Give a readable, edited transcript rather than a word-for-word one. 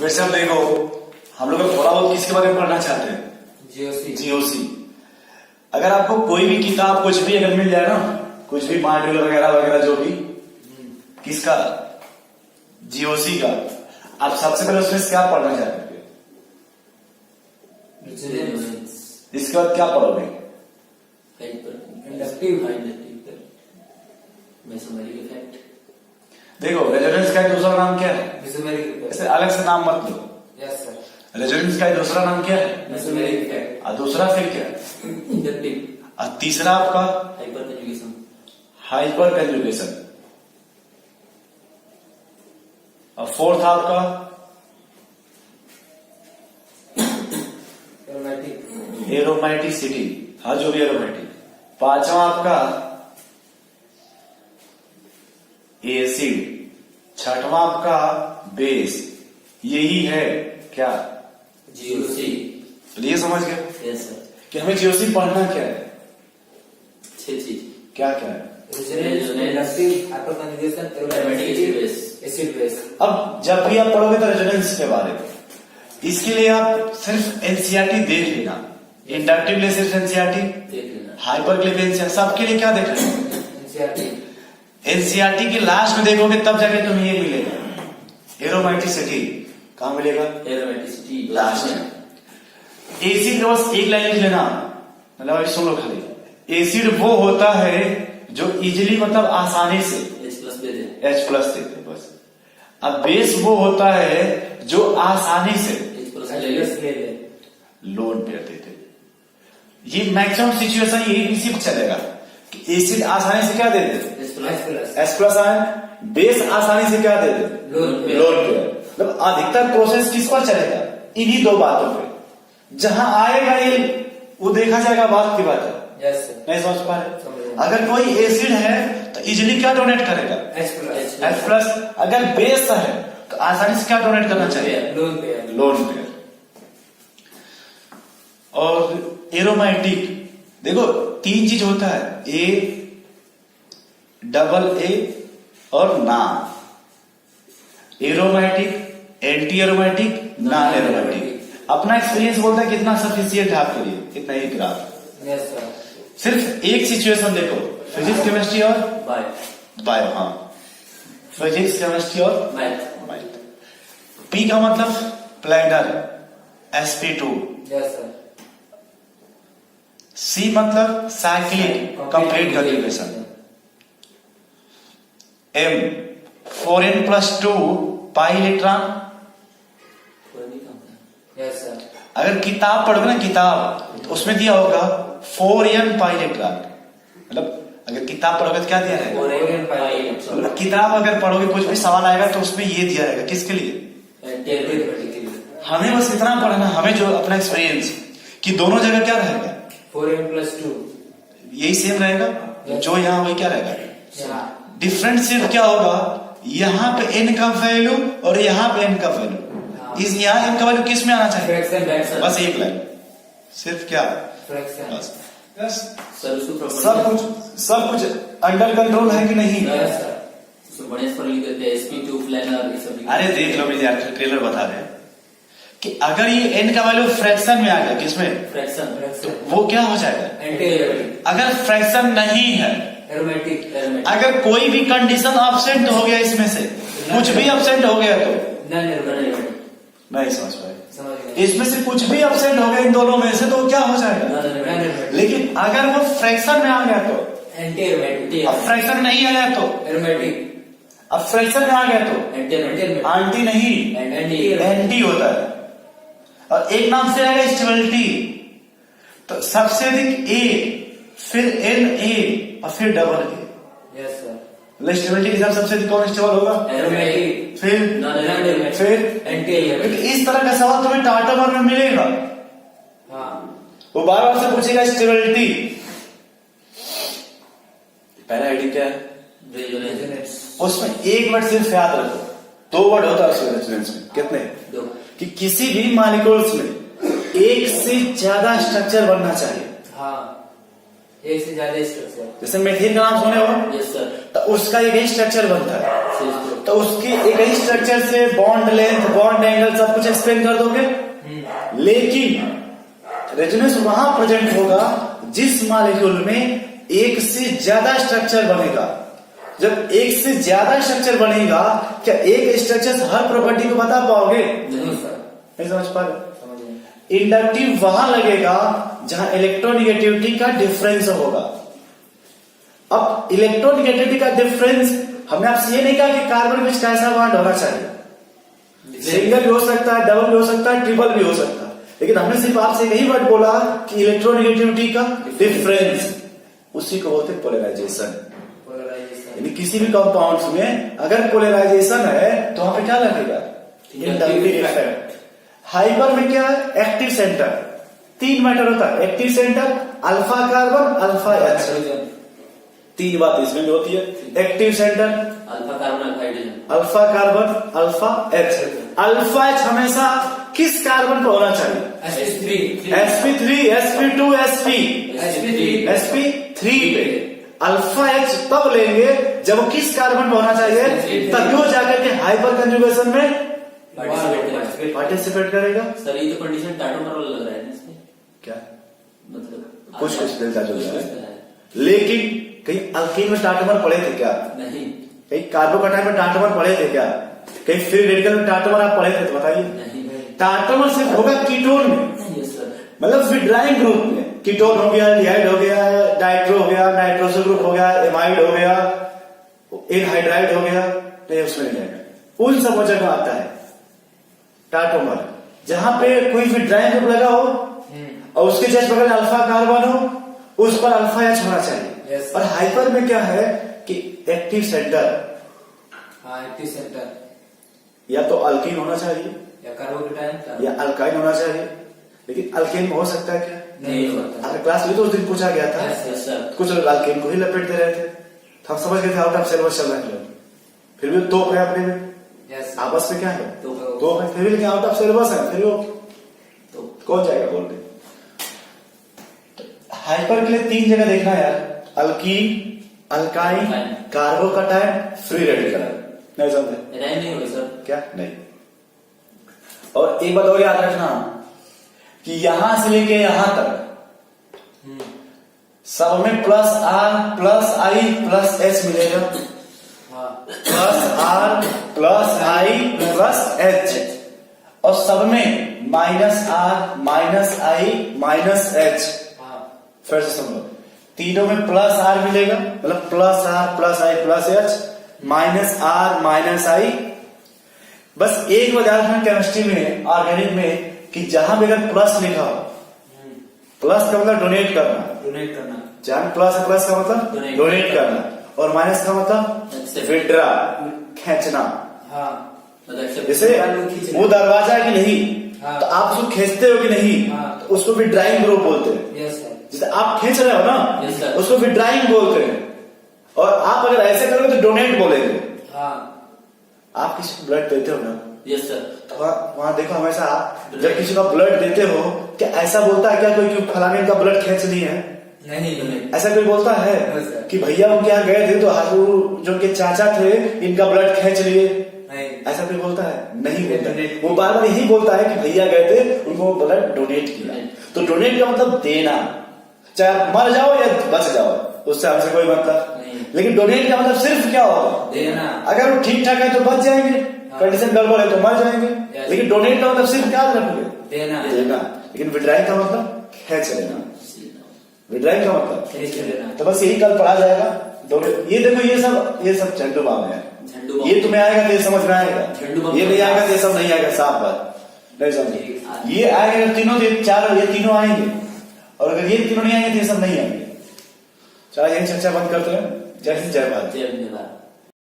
फिर से अब देखो, हम लोग थोड़ा बहुत किसके बारे में पढ़ना चाहते हैं? जीओसी। अगर आपको कोई भी किताब कुछ भी अगर मिल जाए ना, कुछ भी मॉड्यूल वगैरह वगैरह जो भी, किसका? जीओसी का, आप सबसे पहले उसमें क्या पढ़ना चाहते हैं? इसके बाद क्या पढ़ोगे? देखो, रेजोनेंस का दूसरा नाम क्या है? ऐसे अलग से नाम मत लो। रेजोनेंस का दूसरा नाम क्या है? और दूसरा फिर क्या है? और तीसरा आपका हाइपर कंजुगेशन। और फोर्थ आपका एरोमेटिसिटी। हाँ, जो भी एरोमेटिक। पांचवा आपका एसिड। छठवां आपका बेस। यही है क्या? जीओसी। तो ये समझ गए यस सर। कि हमें जीओसी पढ़ना क्या है? 6 चीज। क्या क्या है? Acid base. अब जब भी आप पढ़ोगे तो रेजोनेंस के बारे में, इसके लिए आप सिर्फ एनसीईआरटी देख लेना। इंडक्टिव ले सिर्फ एनसीईआरटी, देख लेना। हाइपरक्लिफ एनसीईआरटी, सबके लिए क्या देख लेना? एनसीईआरटी के लास्ट में देखोगे तब जाके तुम्हें ये मिलेगा, एरोमेटिसिटी। कहाँ मिलेगा? एरोमेटिसिटी लास्ट में। एसिड का बस एक लाइन लिख लेना, मतलब सुन लो खाली। एसिड वो होता है जो इजिली, मतलब आसानी से H+ दे दे। H+ देते बस। अब बेस वो होता है जो आसानी से H+ ले ले। लोन पेयर देते। ये मैक्सिमम सिचुएशन यही इसी पे चलेगा कि एसिड आसानी से क्या दे दे? H+ ion. बेस आसानी से क्या दे दे? Lone pair. Lone pair. मतलब अधिकतर प्रोसेस किस पर चलेगा? इन्हीं दो बातों पे। जहां आएगा ये वो देखा जाएगा, बात की बात है। नहीं समझ पा रहे? अगर कोई एसिड है तो इजिली क्या डोनेट करेगा? H+। अगर बेस है तो आसानी से क्या डोनेट करना चाहिए? Lone pair. और एरोमेटिक, देखो 3 चीज होता है, AA और नाम। Aromatic, anti aromatic, non aromatic. अपना एक्सपीरियंस बोलता है कितना सफिशियंट है आपके लिए, कितना ही ग्राफ। सिर्फ एक सिचुएशन देखो, फिजिक्स केमिस्ट्री और बायो। हाँ, फिजिक्स केमिस्ट्री और मैथ। पी का मतलब प्लैनर, sp2। सी मतलब cyclic, complete conjugation. M 4n+2 pi electron. अगर किताब पढ़ोगे ना, किताब तो उसमें दिया होगा 4n पाई इलेक्ट्रॉन। मतलब अगर किताब पढ़ोगे तो क्या दिया रहेगा? किताब अगर पढ़ोगे कुछ भी सवाल आएगा तो उसमें ये दिया रहेगा, किसके लिए? हमें बस इतना पढ़ना, हमें जो अपना एक्सपीरियंस कि दोनों जगह क्या रहेगा? 4n+2 यही सेम रहेगा, जो यहाँ वही क्या रहेगा? डिफरेंट सिर्फ क्या होगा, यहाँ पे n का वैल्यू और यहाँ पे n का वैल्यू। इस यहाँ n का वैल्यू किस में आना चाहिए? बस एक लाइन, सिर्फ क्या? बस। सब कुछ अंडर कंट्रोल है कि नहीं? अरे देख लो विद्यार्थी, ट्रेलर बता रहे हैं कि अगर ये n का वैल्यू फ्रैक्शन में आ गया, किसमें? फ्रैक्शन। तो वो क्या हो जाएगा? अगर फ्रैक्शन नहीं है, एरोमेटिक। अगर कोई भी कंडीशन अब्सेंट हो गया, इसमें से कुछ भी अब्सेंट हो गया तो नहीं समझ पाए। इसमें से कुछ भी अब्सेंट हो गया इन दोनों में से तो क्या हो जाएगा? लेकिन अगर वो फ्रैक्शन में आ गया तो अब फ्रैक्शन नहीं आया तो अब फ्रैक्शन में आ गया तो आंटी नहीं, एंटी होता है। और एक नाम से आएगा स्टेबिलिटी। तो सबसे अधिक ए, फिर Na और फिर डबल ए। स्टेबिलिटी के साथ सबसे अधिक कौन स्टेबल होगा? फिर इस तरह का सवाल तुम्हें टाटा मार में मिलेगा। वो बार बार से पूछेगा स्टेबिलिटी। पहला आईडी क्या है? उसमें एक वर्ड सिर्फ याद रखो, 2 वर्ड होता है उसमें रेजोनेंस में। कितने? 2। कि किसी भी मॉलिक्यूल्स में एक से ज्यादा स्ट्रक्चर बनना चाहिए। एक से ज्यादा स्ट्रक्चर। जैसे मेथिन का नाम सुने हो? Yes sir. तो उसका एक स्ट्रक्चर बनता है। तो उसके एक ही स्ट्रक्चर से बॉन्ड लेंथ, बॉन्ड एंगल सब कुछ एक्सप्लेन कर दोगे। लेकिन रेजोनेंस वहां प्रेजेंट होगा जिस मॉलिक्यूल में एक से ज्यादा स्ट्रक्चर बनेगा। जब एक से ज्यादा स्ट्रक्चर बनेगा, क्या एक स्ट्रक्चर हर प्रॉपर्टी को बता पाओगे? नहीं समझ पा रहे। इंडक्टिव वहां लगेगा जहां इलेक्ट्रोनिगेटिविटी का डिफरेंस होगा। अब इलेक्ट्रोनिगेटिविटी का डिफरेंस, हमने आपसे ये नहीं कहा कि कार्बन में कैसा बॉन्ड होना चाहिए। सिंगल भी हो सकता है, डबल भी हो सकता है, ट्रिपल भी हो सकता है, लेकिन हमने सिर्फ आपसे यही वर्ड बोला कि इलेक्ट्रोनिगेटिविटी का डिफरेंस, उसी को बोलते पोलराइजेशन। यानी किसी भी कंपाउंड्स में अगर पोलराइजेशन है तो वहां पे क्या लगेगा? Inductive effect. हाइपर में क्या है? Active centre. 3 मैटर होता है, active centre, alpha carbon, alpha H. 3 बात इसमें भी होती है। Active centre, alpha carbon, alpha hydrogen, alpha carbon, alpha H. Alpha H हमेशा किस कार्बन पर होना चाहिए? sp3, sp2, sp3 पे। अल्फा एच तब लेंगे जब वो किस कार्बन पर होना चाहिए, तभी वो जाकर के हाइपर कंजुगेशन में पार्टिसिपेट करेगा। सर ये तो कंडीशन टाटोमर वाला लग रहा है ना इसमें? क्या मतलब कुछ मिलता जुलता है, लेकिन कहीं अल्कीन में टाटोमर पड़े थे क्या? नहीं। कहीं कार्बोकटाइन में टाटोमर पड़े थे क्या? कहीं फ्री रेडिकल में टाटोमर आप पढ़े थे तो बताइए। नहीं। टाटोमर सिर्फ होगा कीटोन में, मतलब विड्राइंग ग्रुप में। कीटोन हो गया, डिहाइड हो गया, डाइट्रो हो गया, नाइट्रोसो ग्रुप हो गया, एमाइड हो गया, एनहाइड्राइड हो गया, नहीं उसमें नहीं आएगा। उन सब जगह आता है टाटोमर, जहां पे कोई विड्राइंग ग्रुप लगा हो और उसके जस्ट बगल में अल्फा कार्बन हो, उस पर अल्फा एच होना चाहिए। और हाइपर में क्या है कि एक्टिव सेंटर, एक्टिव सेंटर या तो अल्कीन होना चाहिए या कार्बोकेटाइन या अल्काइन होना चाहिए, लेकिन अल्केन में हो सकता है क्या? नहीं हो सकता। आपने क्लास में तो उस दिन पूछा गया था। कुछ लोग अल्केन को ही लपेटते रहे थे, हम समझ गए थे आउट ऑफ सिलेबस चल रहा है, फिर भी तो है अपने में आपस में क्या है तो है, फिर भी लेकिन आउट ऑफ सिलेबस है, फिर वो तो कौन जाएगा बोलने। हाइपर के लिए 3 जगह देखना यार, अल्कीन, अल्काइन, कार्बोकटाइन, फ्री रेडिकल। नहीं समझे? नहीं होगा सर। क्या? नहीं। और एक बात और याद रखना कि यहां से लेके यहां तक सब में plus R plus I plus H मिलेगा। Plus R plus I plus H, और सब में minus R minus I minus H. फिर से समझो, तीनों में प्लस आर मिलेगा, मतलब plus R plus I plus H, minus R minus I. बस एक बात याद रखना केमिस्ट्री में, ऑर्गेनिक में, कि जहां भी अगर प्लस लिखा हो, प्लस का मतलब डोनेट करना, जहां प्लस है प्लस का मतलब डोनेट करना, और माइनस का मतलब विड्रा, खींचना। जैसे वो दरवाजा है कि नहीं, तो आप उसको खींचते हो कि नहीं, तो उसको विड्राइंग ग्रुप बोलते हैं। जैसे आप खींच रहे हो ना, उसको विड्राइंग बोलते हैं। और आप अगर ऐसे करोगे तो डोनेट बोलेंगे। आप किसी को ब्लड देते हो ना, यस सर, तो वहां देखो हमेशा जब किसी का ब्लड देते हो, क्या ऐसा बोलता है क्या कोई कि फलाने का ब्लड खींच लिए है? नहीं। ऐसा ऐसा कोई बोलता है कि भैया उनके यहाँ गए थे तो जो उनके चाचा थे इनका ब्लड खींच लिए? ऐसा कोई बोलता है? नहीं बोलता। वो बार बार यही बोलता है कि भैया गए थे, उनको ब्लड डोनेट किया। तो डोनेट का मतलब देना, चाहे आप मर जाओ या बच जाओ, उससे हमसे कोई मतलब नहीं। लेकिन डोनेट का मतलब सिर्फ क्या होगा? देना। अगर वो ठीक ठाक है तो बच जाएंगे, कंडीशन गड़बड़ है तो मर जाएंगे। लेकिन डोनेट का मतलब सिर्फ क्या रखोगे? देना। लेकिन विड्राइंग का मतलब खींच लेना, विड्राइंग का मतलब खींच लेना। तो बस यही कल पढ़ा जाएगा। ये देखो ये सब झंडू बाम है। ये तुम्हें आएगा तो ये समझ में आएगा, ये नहीं आएगा तो ये सब नहीं आएगा। साफ बात, नहीं समझे? ये आएगा तीनों, चारों, ये तीनों आएंगे, और अगर ये तीनों नहीं आएंगे तो ये सब नहीं आएंगे। चलो यही चर्चा बंद करते हैं। जय हिंद, जय भारत।